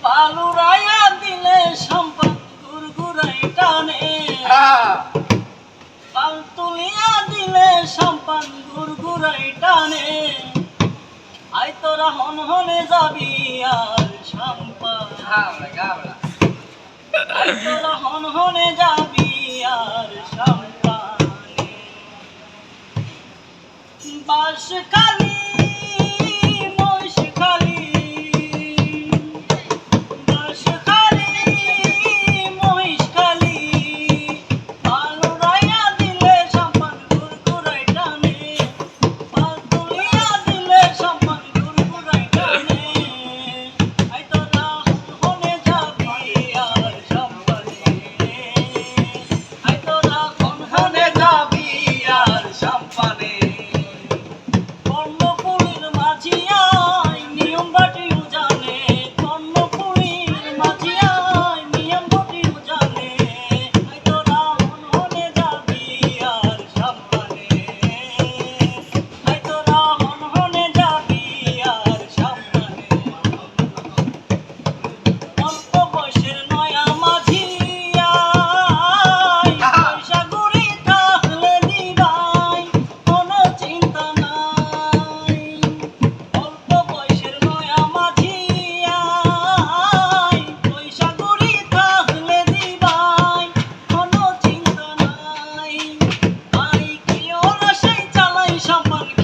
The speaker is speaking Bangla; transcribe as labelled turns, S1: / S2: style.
S1: পালুরাইয়া দিলে সম্পদ গুরগুরাই টানে পাল তুলিয়া দিলে সম্পদ গুরগুরাই টানে আই তোরা হন হনে যাবি আর সম্পদ আই তোরা হন হনে যাবি আর সম্পদ বাস খালি সম্মান